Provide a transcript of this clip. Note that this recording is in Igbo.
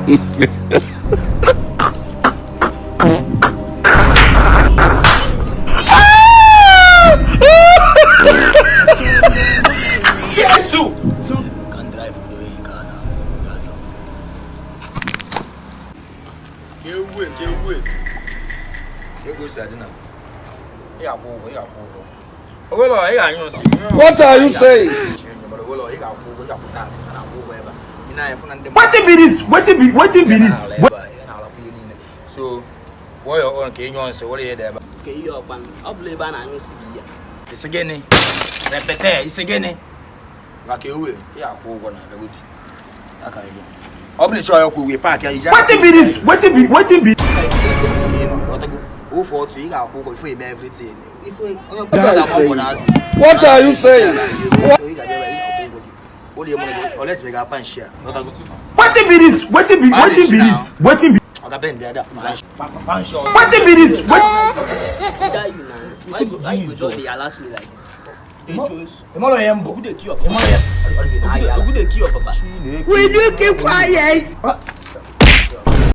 Can drive with the way you can. Get away. You go say dinner. What are you saying? What be this? So, what you on? Can you answer? What are you there? Okay, you up and I'll believe I know see ya. It's again. Repete. It's again. Like you, yeah, go on. I can't do. I'll be sure you will park. What be this? What be? Go for it. You got to go for everything. What are you saying? Let's make a pan share. What be this? What be? What be this? Why you just dey harass me like this? Jones. Who dey kill your papa? Will you keep quiet?